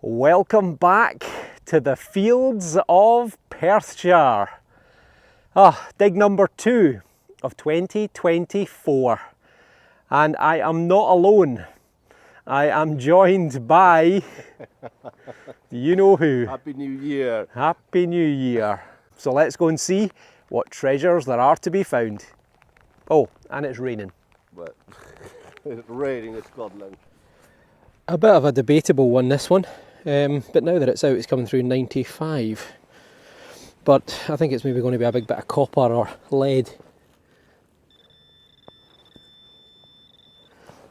Welcome back to the fields of Perthshire. Dig number 2 of 2024. And I am not alone. I am joined by, do you know who? Happy New Year. Happy New Year. So let's go and see what treasures there are to be found. Oh, and it's raining. But it's raining in Scotland. A bit of a debatable one, this one. But now that it's out, it's coming through 95. But I think it's maybe going to be a big bit of copper or lead.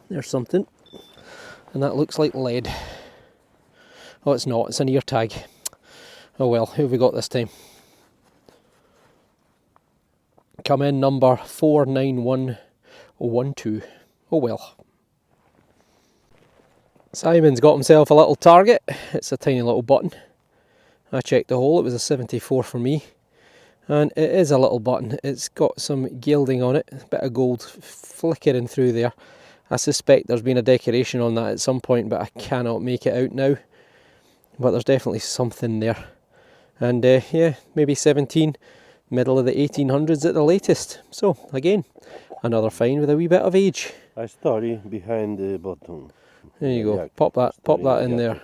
There's something. And that looks like lead. Oh, it's not. It's an ear tag. Oh well, who have we got this time? Come in number 49112. Oh well. Simon's got himself a little target. It's a tiny little button. I checked the hole, it was a 74 for me. And it is a little button. It's got some gilding on it, a bit of gold flickering through there. I suspect there's been a decoration on that at some point, but I cannot make it out now. But there's definitely something there. And yeah, maybe 17, middle of the 1800s at the latest. So again, another find with a wee bit of age. A story behind the bottom. There you go, pop that in there.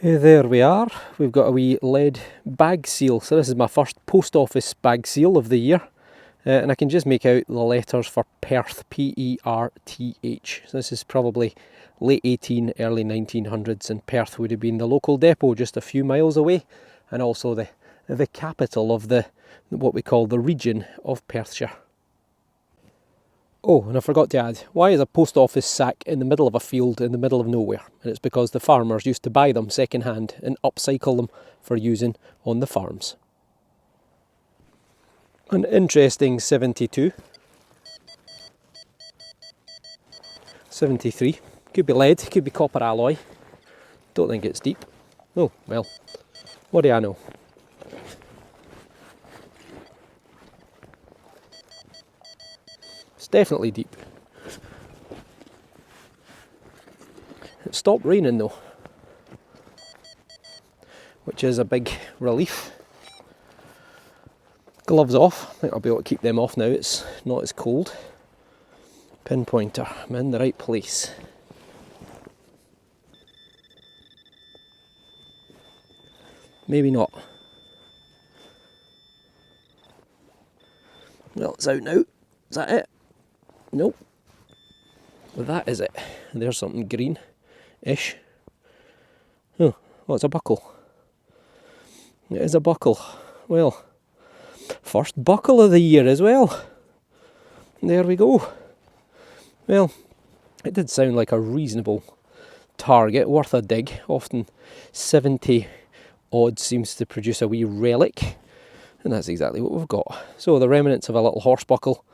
There we are, we've got a wee lead bag seal. So this is my first post office bag seal of the year. And I can just make out the letters for Perth, P-E-R-T-H. So this is probably late 18, early 1900s, and Perth would have been the local depot just a few miles away, and also the capital of what we call the region of Perthshire. Oh, and I forgot to add, why is a post office sack in the middle of a field in the middle of nowhere? And it's because the farmers used to buy them second hand and upcycle them for using on the farms. An interesting 72. 73. Could be lead, could be copper alloy. Don't think it's deep. Oh, well, what do I know? It's definitely deep. It stopped raining though, which is a big relief. Gloves off. I think I'll be able to keep them off now, it's not as cold. Pinpointer, I'm in the right place. Maybe not. Well, it's out now. Is that it? Nope. Well, that is it. There's something green-ish. Oh, it's a buckle. It is a buckle. Well, first buckle of the year as well. There we go. Well, it did sound like a reasonable target, worth a dig. Often 70 odd seems to produce a wee relic, and that's exactly what we've got. So the remnants of a little horse buckle.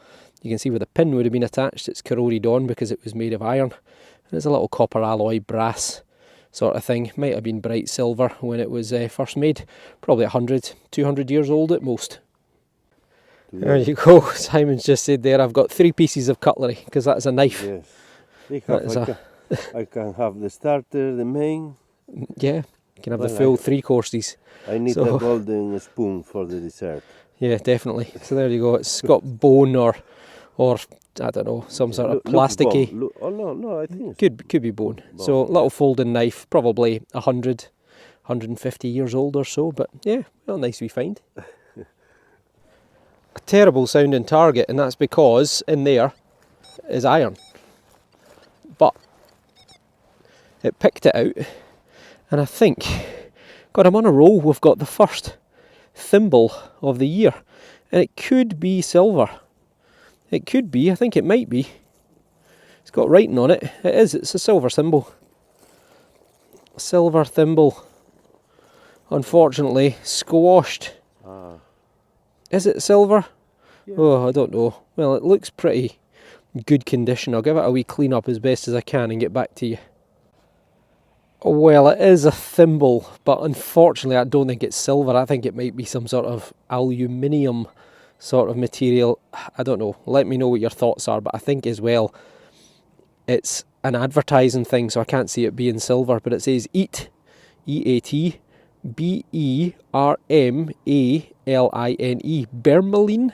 You can see where the pin would have been attached. It's corroded on because it was made of iron. And it's a little copper alloy brass sort of thing. Might have been bright silver when it was first made. Probably 100, 200 years old at most. There you go. Simon's just said there, I've got 3 pieces of cutlery, because that's a knife. Yes. I can have the starter, the main. Yeah, you can have the full 3 courses. I need a golden spoon for the dessert. Yeah, definitely. So there you go. It's got bone or I don't know, some sort of plasticky. Oh no, I think could be bone. So little folding knife, probably 100, 150 years old or so. But yeah, well, nice we find. A terrible sounding target, and that's because in there is iron. But it picked it out, and I think, God, I'm on a roll. We've got the first thimble of the year, and it could be silver. It could be, I think it might be. It's got writing on it. It is, it's a silver thimble. Silver thimble. Unfortunately, squashed. Is it silver? Yeah. Oh, I don't know. Well, it looks pretty good condition. I'll give it a wee clean up as best as I can and get back to you. Well, it is a thimble, but unfortunately I don't think it's silver. I think it might be some sort of aluminium sort of material. I don't know. Let me know what your thoughts are, but I think as well it's an advertising thing, so I can't see it being silver, but it says EAT, E-A-T, B-E-R-M-A-L-I-N-E, Bermeline.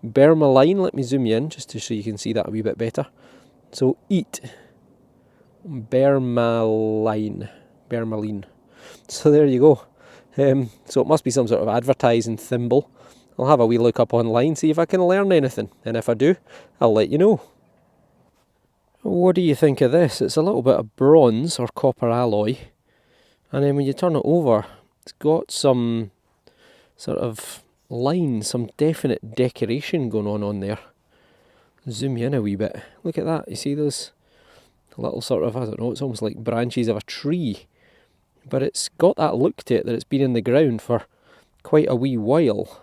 Bermeline, let me zoom you in just so you can see that a wee bit better. So EAT, Bermeline. So there you go. So it must be some sort of advertising thimble. I'll have a wee look up online, see if I can learn anything, and if I do, I'll let you know. What do you think of this? It's a little bit of bronze or copper alloy, and then when you turn it over, it's got some sort of lines, some definite decoration going on there. Zoom you in a wee bit. Look at that. You see those little sort of, I don't know, it's almost like branches of a tree, but it's got that look to it that it's been in the ground for quite a wee while.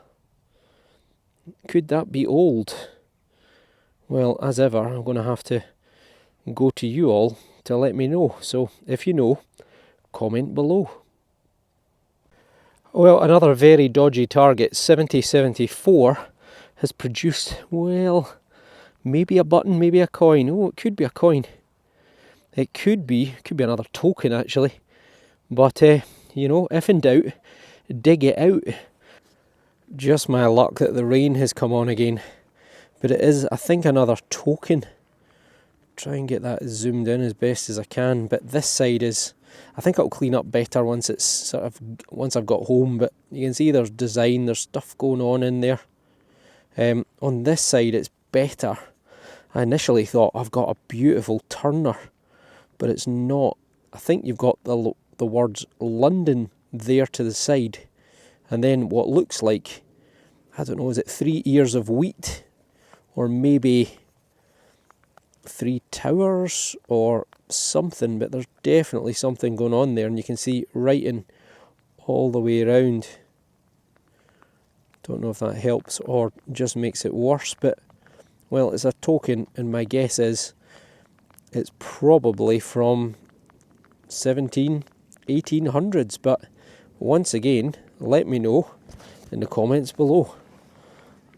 Could that be old? Well, as ever, I'm going to have to go to you all to let me know. So if you know, comment below. Well, another very dodgy target, 7074, has produced, well, maybe a button, maybe a coin. Oh, it could be a coin. It could be another token actually. But, you know, if in doubt, dig it out. Just my luck that the rain has come on again. But it is, I think, another token. Try and get that zoomed in as best as I can. But this side is, I think it'll clean up better once it's sort of, once I've got home. But you can see there's design, there's stuff going on in there. On this side it's better. I initially thought I've got a beautiful turner, but it's not. I think you've got the words London there to the side, and then what looks like, I don't know, is it 3 ears of wheat, or maybe 3 towers or something, but there's definitely something going on there, and you can see writing all the way around. Don't know if that helps or just makes it worse, but well, it's a token, and my guess is it's probably from 1800s, but once again, let me know in the comments below.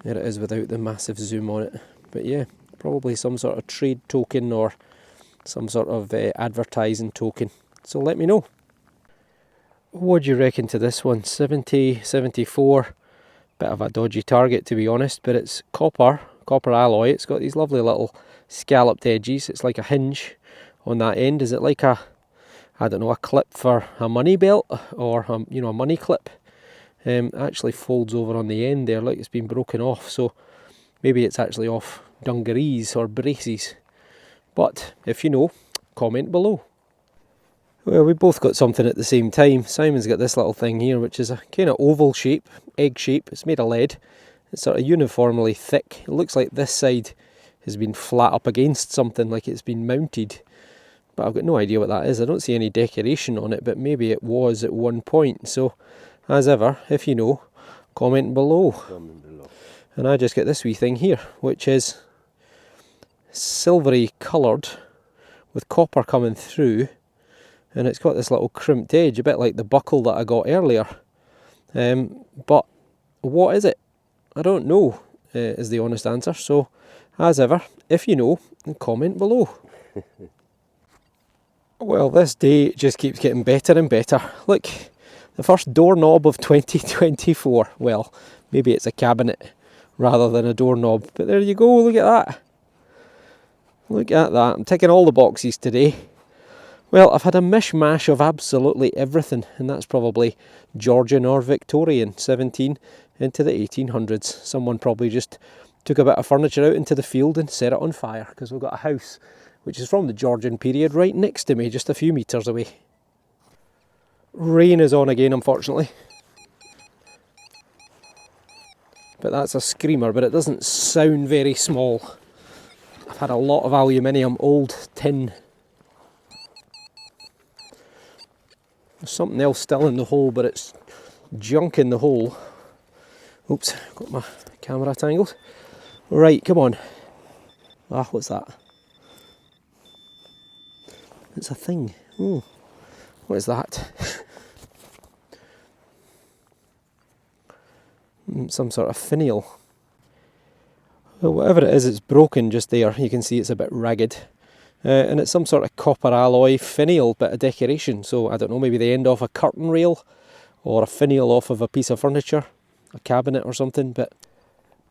There it is without the massive zoom on it, but yeah, probably some sort of trade token or some sort of advertising token, so let me know. What do you reckon to this one? 74, bit of a dodgy target to be honest, but it's copper alloy. It's got these lovely little scalloped edges. It's like a hinge on that end. Is it like a, I don't know, a clip for a money belt, or you know, a money clip? Actually folds over on the end there like it's been broken off, so maybe it's actually off dungarees or braces. But if you know, comment below. Well, we both got something at the same time. Simon's got this little thing here, which is a kind of oval shape, egg shape. It's made of lead. It's sort of uniformly thick. It looks like this side has been flat up against something, like it's been mounted. But I've got no idea what that is. I don't see any decoration on it, but maybe it was at one point. So, as ever, if you know, comment below. And I just get this wee thing here, which is silvery coloured with copper coming through. And it's got this little crimped edge, a bit like the buckle that I got earlier. But what is it? I don't know, is the honest answer. So, as ever, if you know, comment below. Well, this day just keeps getting better and better. Look, the first doorknob of 2024. Well, maybe it's a cabinet rather than a doorknob. But there you go, look at that. Look at that. I'm ticking all the boxes today. Well, I've had a mishmash of absolutely everything, and that's probably Georgian or Victorian, 17 into the 1800s. Someone probably just took a bit of furniture out into the field and set it on fire, because we've got a house which is from the Georgian period right next to me, just a few metres away. Rain is on again, unfortunately. But that's a screamer, but it doesn't sound very small. I've had a lot of aluminium, old tin. There's something else still in the hole, but it's junk in the hole. Oops, got my camera tangled. Right, come on. Ah, what's that? It's a thing. Oh, what is that? Some sort of finial. Well, whatever it is, it's broken just there. You can see it's a bit ragged. and it's some sort of copper alloy finial bit of decoration. So I don't know, maybe the end off a curtain rail or a finial off of a piece of furniture, a cabinet or something. But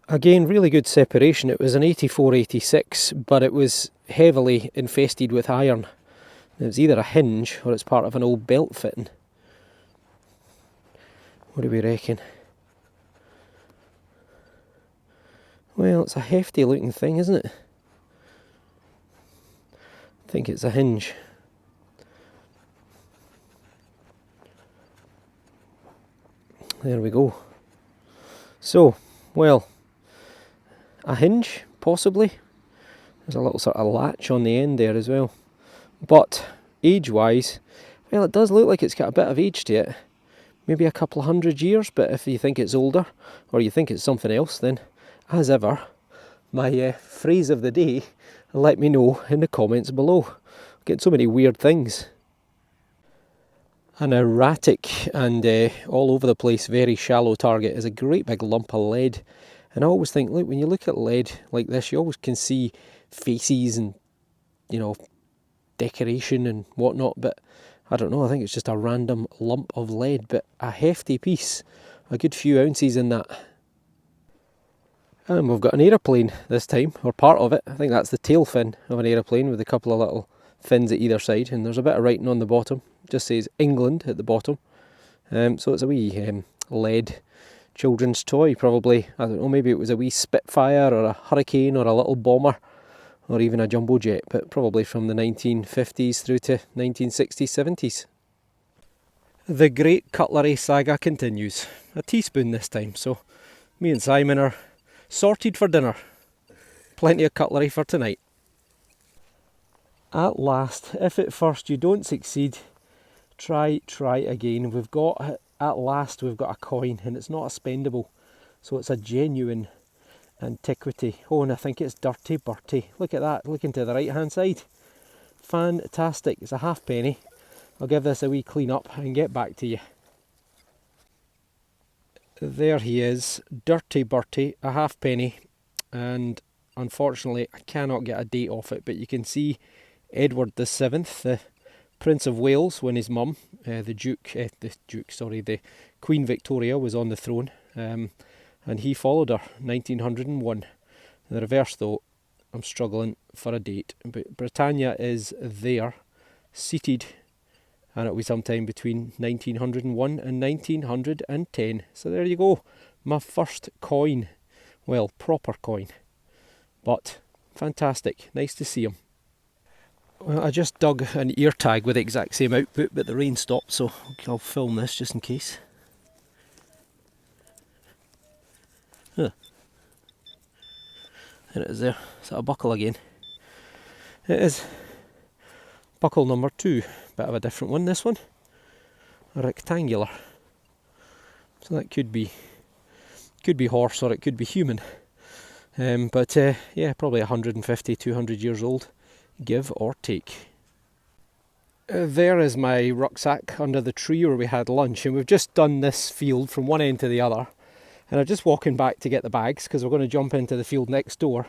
again, really good separation. It was an 84-86, but it was heavily infested with iron. It was either a hinge or it's part of an old belt fitting. What do we reckon? Well, it's a hefty looking thing, isn't it? I think it's a hinge. There we go. So, well, a hinge, possibly. There's a little sort of latch on the end there as well. But age-wise, well, it does look like it's got a bit of age to it. Maybe a couple of 100 years, but if you think it's older, or you think it's something else, then, as ever, my phrase of the day, let me know in the comments below. I'm getting so many weird things. An erratic and all over the place, very shallow target is a great big lump of lead. And I always think, look, when you look at lead like this, you always can see faces and, you know, decoration and whatnot, but I don't know, I think it's just a random lump of lead, but a hefty piece, a good few ounces in that. And we've got an aeroplane this time, or part of it. I think that's the tail fin of an aeroplane with a couple of little fins at either side, and there's a bit of writing on the bottom. It just says England at the bottom. So it's a wee lead children's toy, probably. I don't know, maybe it was a wee Spitfire or a Hurricane or a little bomber or even a jumbo jet, but probably from the 1950s through to 1960s, 70s. The great cutlery saga continues. A teaspoon this time, so me and Simon are sorted for dinner. Plenty of cutlery for tonight. At last, if at first you don't succeed, try again. We've got, at last, we've got a coin, and it's not a spendable, so it's a genuine antiquity. Oh, and I think it's Dirty Bertie. Look at that, looking to the right hand side. Fantastic. It's a halfpenny. I'll give this a wee clean up and get back to you. There he is, Dirty Bertie, a halfpenny, and unfortunately I cannot get a date off it, but you can see Edward the 7th, the Prince of Wales, when his mum, the Queen Victoria, was on the throne, and he followed her, 1901. In the reverse though, I'm struggling for a date, but Britannia is there, seated, and it'll be sometime between 1901 and 1910. So there you go, my first coin, well, proper coin, but fantastic, nice to see him. Well, I just dug an ear tag with the exact same output, but the rain stopped, so I'll film this just in case. Huh. There it is there. Is that a buckle again? It is. Buckle number 2. Bit of a different one, this one. A rectangular. So that could be horse or it could be human. But yeah, probably 150, 200 years old, give or take. There is my rucksack under the tree where we had lunch, and we've just done this field from one end to the other. And I'm just walking back to get the bags because we're going to jump into the field next door.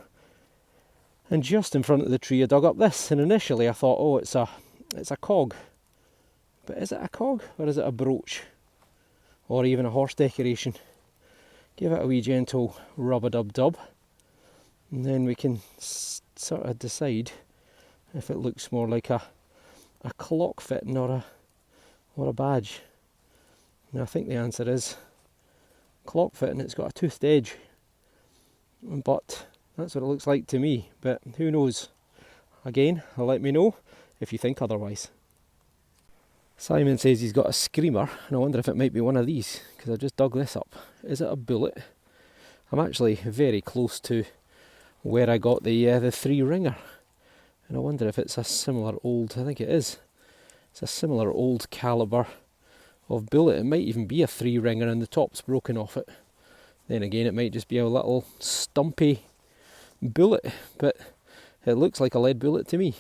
And just in front of the tree I dug up this, and initially I thought, oh, it's a cog. But is it a cog or is it a brooch? Or even a horse decoration? Give it a wee gentle rub-a-dub-dub. And then we can sort of decide if it looks more like a clock fitting or a badge. Now I think the answer is clock fitting. It's got a toothed edge, but that's what it looks like to me, but who knows. Again, let me know if you think otherwise. Simon says he's got a screamer, and I wonder if it might be one of these, because I just dug this up. Is it a bullet? I'm actually very close to where I got the 3 ringer, and I wonder if it's a similar old, I think it is, it's a similar old calibre of bullet. It might even be a 3 ringer and the top's broken off it. Then again, it might just be a little stumpy bullet, but it looks like a lead bullet to me.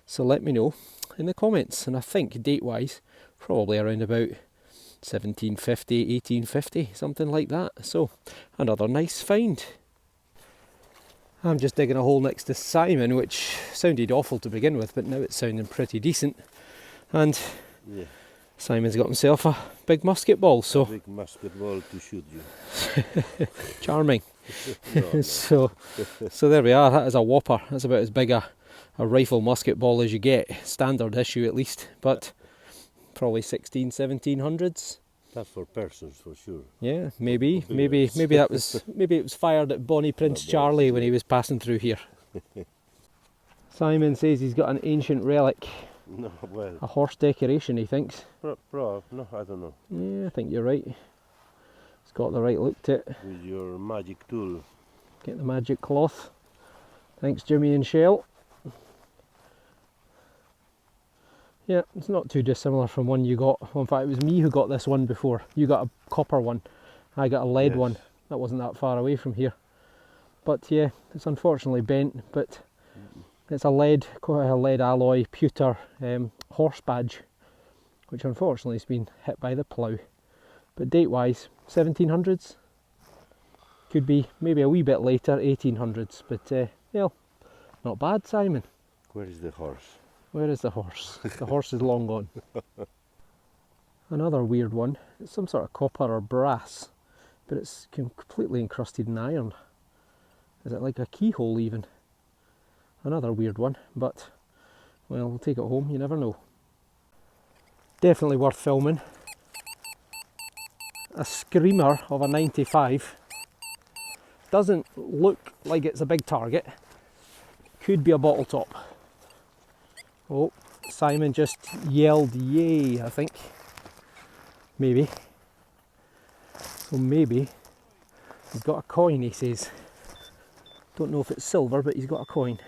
So let me know in the comments, and I think date wise probably around about 1750, 1850, something like that. So another nice find. I'm just digging a hole next to Simon, which sounded awful to begin with, but now it's sounding pretty decent. And Yeah. Simon's got himself a big musket ball, so A big musket ball to shoot you. charming. No. So there we are. That is a whopper. That's about as big a rifle musket ball as you get, standard issue at least, but probably 1700s. That's for persons for sure. Yeah, maybe that was maybe it was fired at Bonnie Prince Charlie when he was passing through here. Simon says he's got an ancient relic, No, well, a horse decoration, he thinks. no, I don't know. Yeah, I think you're right. It's got the right look to it. With your magic tool. Get the magic cloth. Thanks, Jimmy and Shell. Yeah, it's not too dissimilar from one you got. Well, in fact, it was me who got this one before. You got a copper one. I got a lead Yes. one. That wasn't that far away from here. But yeah, it's unfortunately bent, but it's a lead alloy pewter horse badge, which unfortunately has been hit by the plough. But date-wise, 1700s. Could be maybe a wee bit later, 1800s. But yeah, not bad, Simon. Where is the horse? Where is the horse? The horse is long gone. Another weird one. It's some sort of copper or brass, but it's completely encrusted in iron. Is it like a keyhole even? Another weird one, but well, we'll take it home, you never know. Definitely worth filming. A screamer of a 95. Doesn't look like it's a big target. Could be a bottle top. Oh, Simon just yelled yay, I think. Maybe. So maybe he's got a coin, he says. Don't know if it's silver, but he's got a coin.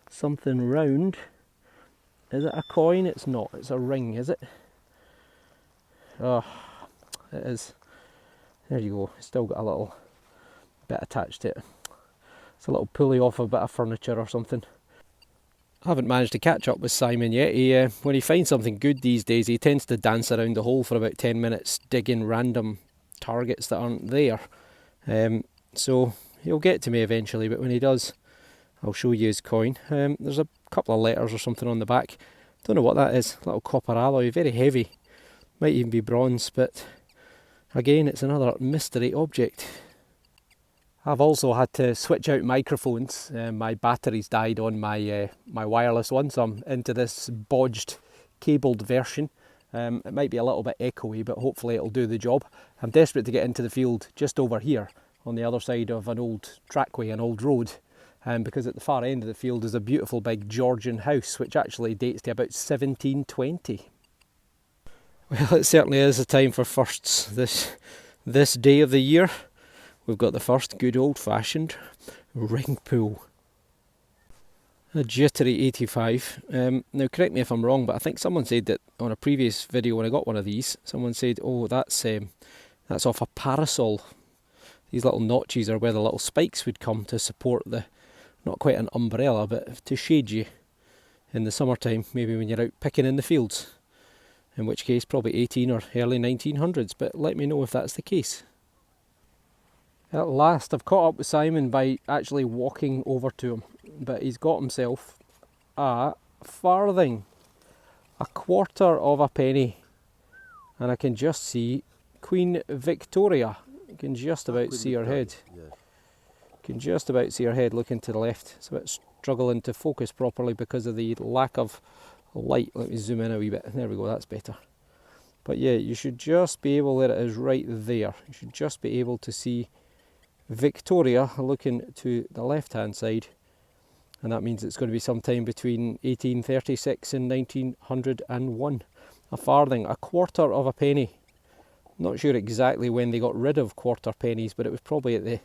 Something round. Is it a coin? It's not. It's a ring, is it? Oh, it is. There you go. It's still got a little bit attached to it. It's a little pulley off a bit of furniture or something. I haven't managed to catch up with Simon yet. When he finds something good these days, he tends to dance around the hole for about 10 minutes, digging random targets that aren't there. So he'll get to me eventually, but when he does, I'll show you his coin. There's a couple of letters or something on the back. Don't know what that is. Little copper alloy, very heavy. Might even be bronze, but again, it's another mystery object. I've also had to switch out microphones. My batteries died on my wireless one, so I'm into this bodged cabled version. It might be a little bit echoey, but hopefully it'll do the job. I'm desperate to get into the field just over here on the other side of an old trackway, an old road, because at the far end of the field is a beautiful big Georgian house, which actually dates to about 1720. Well, it certainly is a time for firsts this day of the year. We've got the first good old-fashioned ring pull. A jittery 85. Now correct me if I'm wrong, but I think someone said that on a previous video when I got one of these, someone said, oh, that's off a parasol. These little notches are where the little spikes would come to support the, not quite an umbrella, but to shade you in the summertime, maybe when you're out picking in the fields. In which case probably 18 or early 1900s, but let me know if that's the case. At last I've caught up with Simon by actually walking over to him, but he's got himself a farthing, a quarter of a penny, and I can just see Queen Victoria. You can just about see her head. Yes. Can just about see her head looking to the left. It's a bit struggling to focus properly because of the lack of light. Let me zoom in a wee bit. There we go, that's better. But yeah, you should just be able, there it is right there. You should just be able to see Victoria looking to the left hand side, and that means it's going to be sometime between 1836 and 1901. A farthing, a quarter of a penny. Not sure exactly when they got rid of quarter pennies, but it was probably at the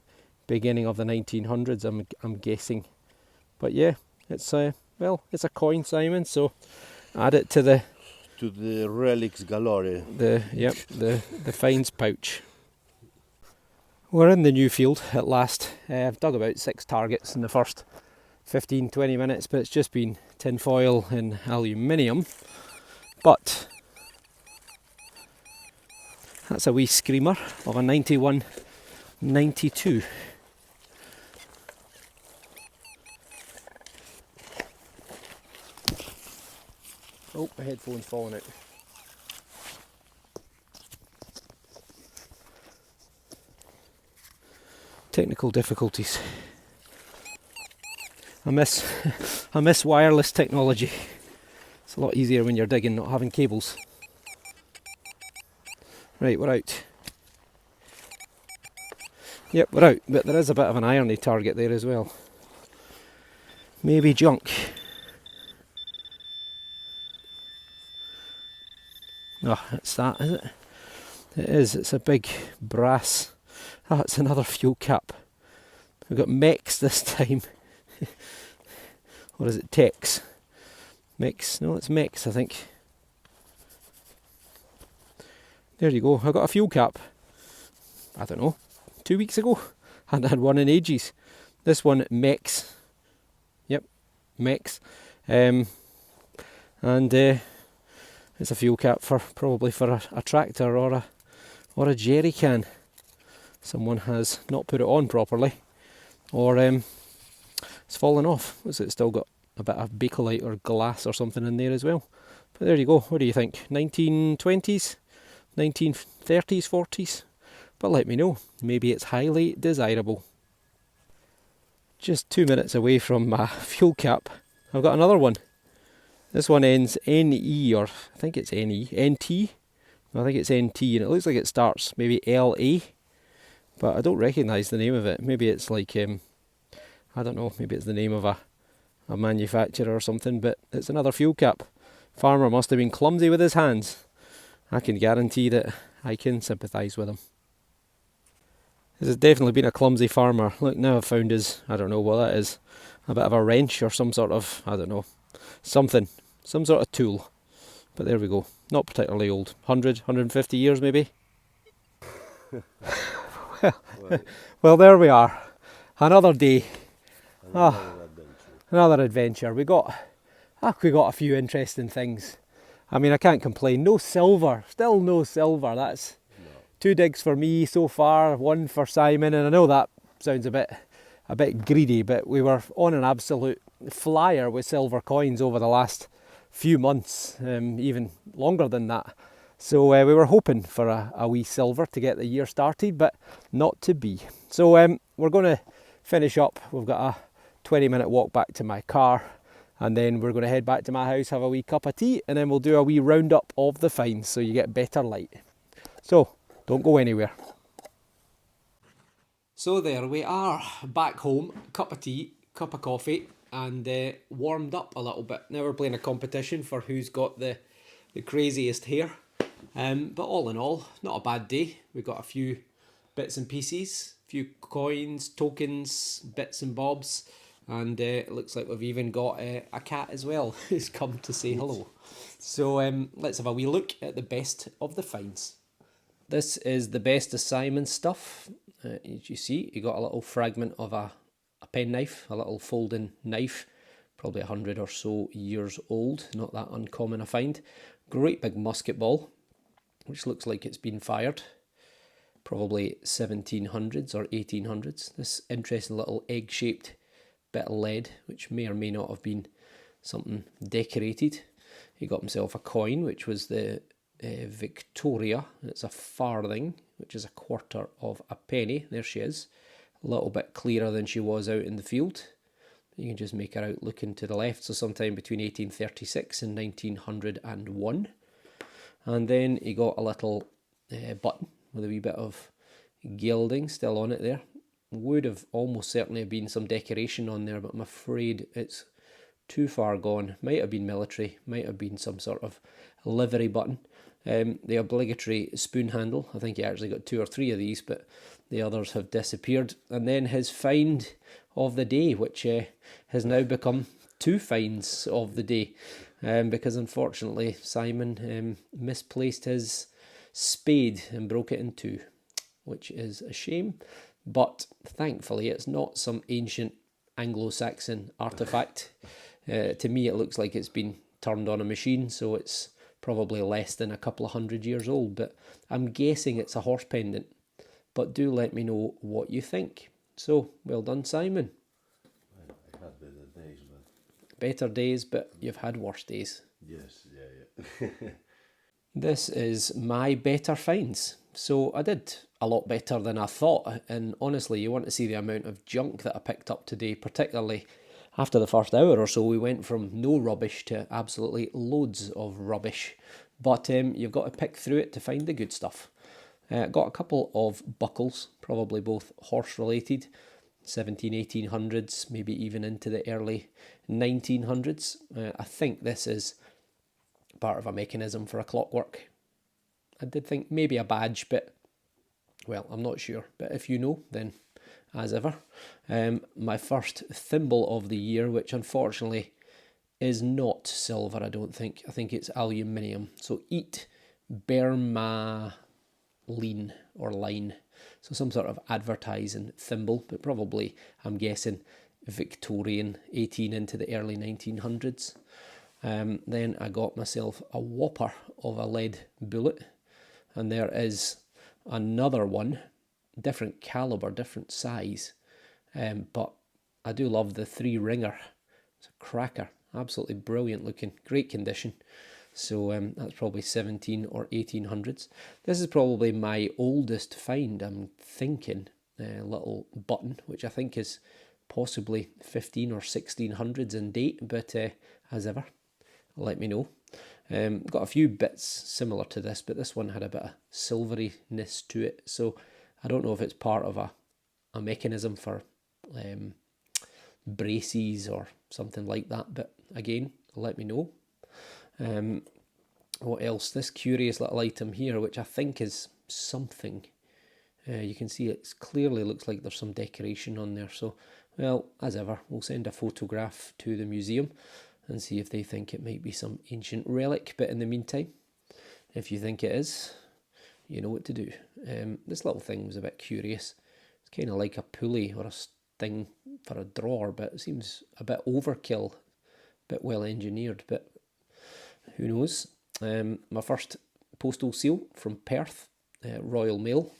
beginning of the 1900s, I'm guessing. But yeah, it's well, it's a coin, Simon, so add it to the relics galore. The finds pouch. We're in the new field at last. I've dug about 6 targets in the first 15-20 minutes, but it's just been tinfoil and aluminium. But that's a wee screamer of a 91 92. Oh, my headphone's falling out. Technical difficulties. I miss wireless technology. It's a lot easier when you're digging, not having cables. Right, we're out. Yep, we're out, but there is a bit of an irony target there as well. Maybe junk. Oh, it's that, is it? It is, it's a big brass. Ah, it's another fuel cap. We've got mechs this time. Or is it techs? Mechs, no, it's mechs, I think. There you go, I got a fuel cap. I don't know, 2 weeks ago. Hadn't had one in ages. This one, mechs. Yep, mechs. And it's a fuel cap for probably for a tractor or a jerry can. Someone has not put it on properly, or it's fallen off. Is it still got a bit of bakelite or glass or something in there as well? But there you go. What do you think? 1920s, 1930s, 40s? But let me know. Maybe it's highly desirable. Just 2 minutes away from my fuel cap, I've got another one. This one ends NE, or I think it's NE, NT. I think it's NT, and it looks like it starts maybe LA, but I don't recognise the name of it. Maybe it's like, I don't know, maybe it's the name of a manufacturer or something, but it's another fuel cap. Farmer must have been clumsy with his hands. I can guarantee that I can sympathise with him. This has definitely been a clumsy farmer. Look, now I've found his, I don't know what that is, a bit of a wrench or some sort of, I don't know, something, some sort of tool. But there we go, not particularly old, 100, 150 years maybe. Well, there we are, another day, another adventure. We got a few interesting things. I mean, I can't complain. No silver, still no silver. That's 2 digs for me so far, 1 for Simon, and I know that sounds a bit greedy, but we were on an absolute flyer with silver coins over the last few months, even longer than that. So we were hoping for a wee silver to get the year started, but not to be. So we're going to finish up. We've got a 20-minute walk back to my car, and then we're going to head back to my house, have a wee cup of tea, and then we'll do a wee roundup of the finds so you get better light. So don't go anywhere. So there we are, back home, cup of tea, cup of coffee, and warmed up a little bit. Now we're playing a competition for who's got the craziest hair. But all in all, not a bad day. We've got a few bits and pieces, a few coins, tokens, bits and bobs, and it looks like we've even got a cat as well who's come to say hello. So let's have a wee look at the best of the finds. This is the best of Simon stuff. As you see, you got a little fragment of a penknife, a little folding knife, probably 100 or so years old, not that uncommon a find. Great big musket ball, which looks like it's been fired, probably 1700s or 1800s. This interesting little egg-shaped bit of lead, which may or may not have been something decorated. He got himself a coin, which was the Victoria. It's a farthing, which is a quarter of a penny. There she is, a little bit clearer than she was out in the field. You can just make her out looking to the left, so sometime between 1836 and 1901. And then he got a little button with a wee bit of gilding still on it there. Would have almost certainly been some decoration on there, but I'm afraid it's too far gone. Might have been military, might have been some sort of livery button. The obligatory spoon handle, I think he actually got 2 or 3 of these, but the others have disappeared. And then his find of the day, which has now become 2 finds of the day, because unfortunately Simon misplaced his spade and broke it in 2, which is a shame. But thankfully it's not some ancient Anglo-Saxon artefact. To me it looks like it's been turned on a machine, so it's probably less than a couple of 100 years old, but I'm guessing it's a horse pendant, but do let me know what you think. So, well done, Simon. I had better days, but... Better days, but you've had worse days. Yes, yeah. This is my better finds. So I did a lot better than I thought, and honestly, you want to see the amount of junk that I picked up today, particularly after the first hour or so. We went from no rubbish to absolutely loads of rubbish, but you've got to pick through it to find the good stuff. Got a couple of buckles, probably both horse related, 1800s, maybe even into the early 1900s. I think this is part of a mechanism for a clockwork. I did think maybe a badge, but well, I'm not sure. But if you know, then as ever. My first thimble of the year, which unfortunately is not silver, I don't think. I think it's aluminium. So Eat Berma Lean or Line. So some sort of advertising thimble, but probably, I'm guessing, Victorian, 18 into the early 1900s. Then I got myself a whopper of a lead bullet, and there is another one, different caliber, different size, but I do love the 3-ringer. It's a cracker, absolutely brilliant looking, great condition. So that's probably 17 or 1800s. This is probably my oldest find, I'm thinking, little button, which I think is possibly 15 or 1600s in date, but as ever, let me know. Got a few bits similar to this, but this one had a bit of silveryness to it, so I don't know if it's part of a mechanism for braces or something like that, but again, let me know. What else? This curious little item here, which I think is something. You can see it clearly looks like there's some decoration on there, so well, as ever, we'll send a photograph to the museum and see if they think it might be some ancient relic. But in the meantime, if you think it is, you know what to do. This little thing was a bit curious. It's kind of like a pulley or a thing for a drawer, but it seems a bit overkill, a bit well engineered, but who knows. My first postal seal from Perth, Royal Mail,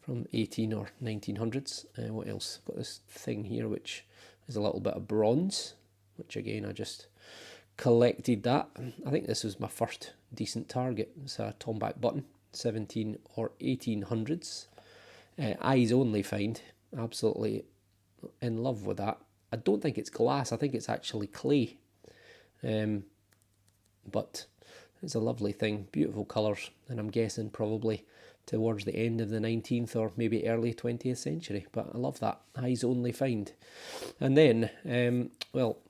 from 18 or 1900s. What else? Got this thing here, which is a little bit of bronze, which again, I just collected that. I think this was my first decent target. It's a tomback button, 17 or 1800s. Eyes only find, absolutely in love with that. I don't think it's glass, I think it's actually clay. But it's a lovely thing, beautiful colours, and I'm guessing probably towards the end of the 19th or maybe early 20th century, but I love that, eyes only find. And then,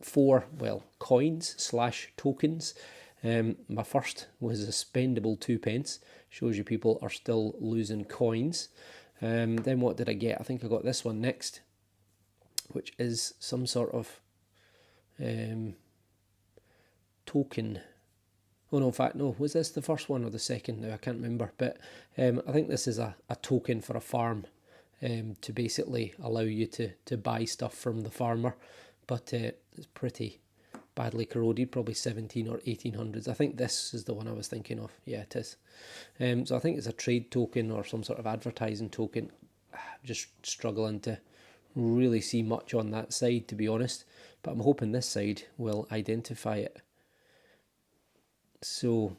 four coins / tokens. My first was a spendable 2p, shows you people are still losing coins. Then what did I get? I think I got this one next, which is some sort of token. Oh no, in fact, no, was this the first one or the second? Now I can't remember, but I think this is a token for a farm, to basically allow you to buy stuff from the farmer, but it's pretty badly corroded, probably 17 or 1800s. I think this is the one I was thinking of. Yeah, it is. So I think it's a trade token or some sort of advertising token. Just struggling to really see much on that side, to be honest, but I'm hoping this side will identify it. So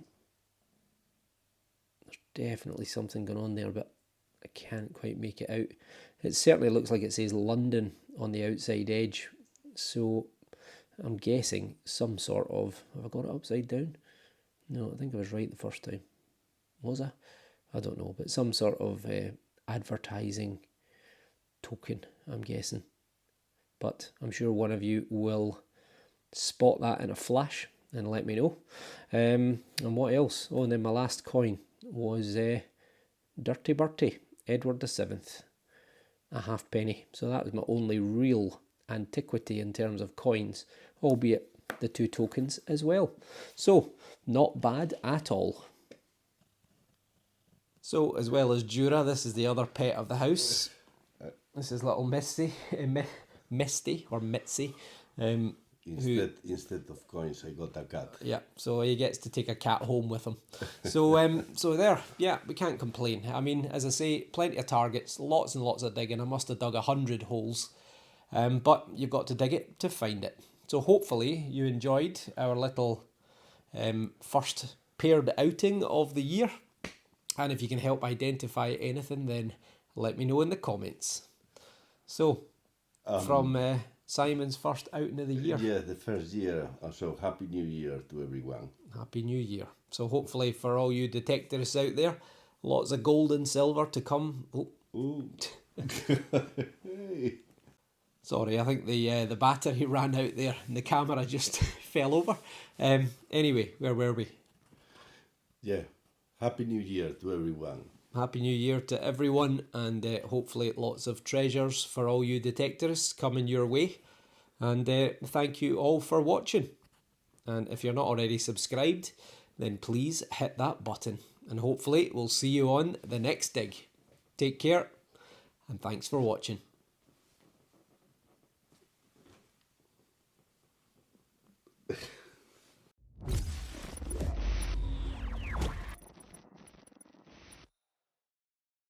there's definitely something going on there, but I can't quite make it out. It certainly looks like it says London on the outside edge, so I'm guessing some sort of... Have I got it upside down? No, I think I was right the first time. Was I? I don't know, but some sort of advertising token, I'm guessing. But I'm sure one of you will spot that in a flash and let me know. And what else? Oh, and then my last coin was Dirty Bertie, Edward VII, a halfpenny. So that was my only real antiquity in terms of coins, albeit the 2 tokens as well. So not bad at all. So as well as Jura, this is the other pet of the house. This is little Misty or Mitzi. Instead of coins, I got a cat. Yeah, so he gets to take a cat home with him. So so there, yeah, we can't complain. I mean, as I say, plenty of targets, lots and lots of digging. I must have dug 100 holes, but you've got to dig it to find it. So hopefully you enjoyed our little first paired outing of the year. And if you can help identify anything, then let me know in the comments. So, from Simon's first outing of the year. Yeah, the first year. So Happy New Year to everyone. Happy New Year. So hopefully for all you detectorists out there, lots of gold and silver to come. Oh. Ooh. Sorry, I think the battery ran out there and the camera just fell over. Anyway, where were we? Yeah, Happy New Year to everyone. Happy New Year to everyone, and hopefully lots of treasures for all you detectorists coming your way. And thank you all for watching. And if you're not already subscribed, then please hit that button. And hopefully we'll see you on the next dig. Take care, and thanks for watching.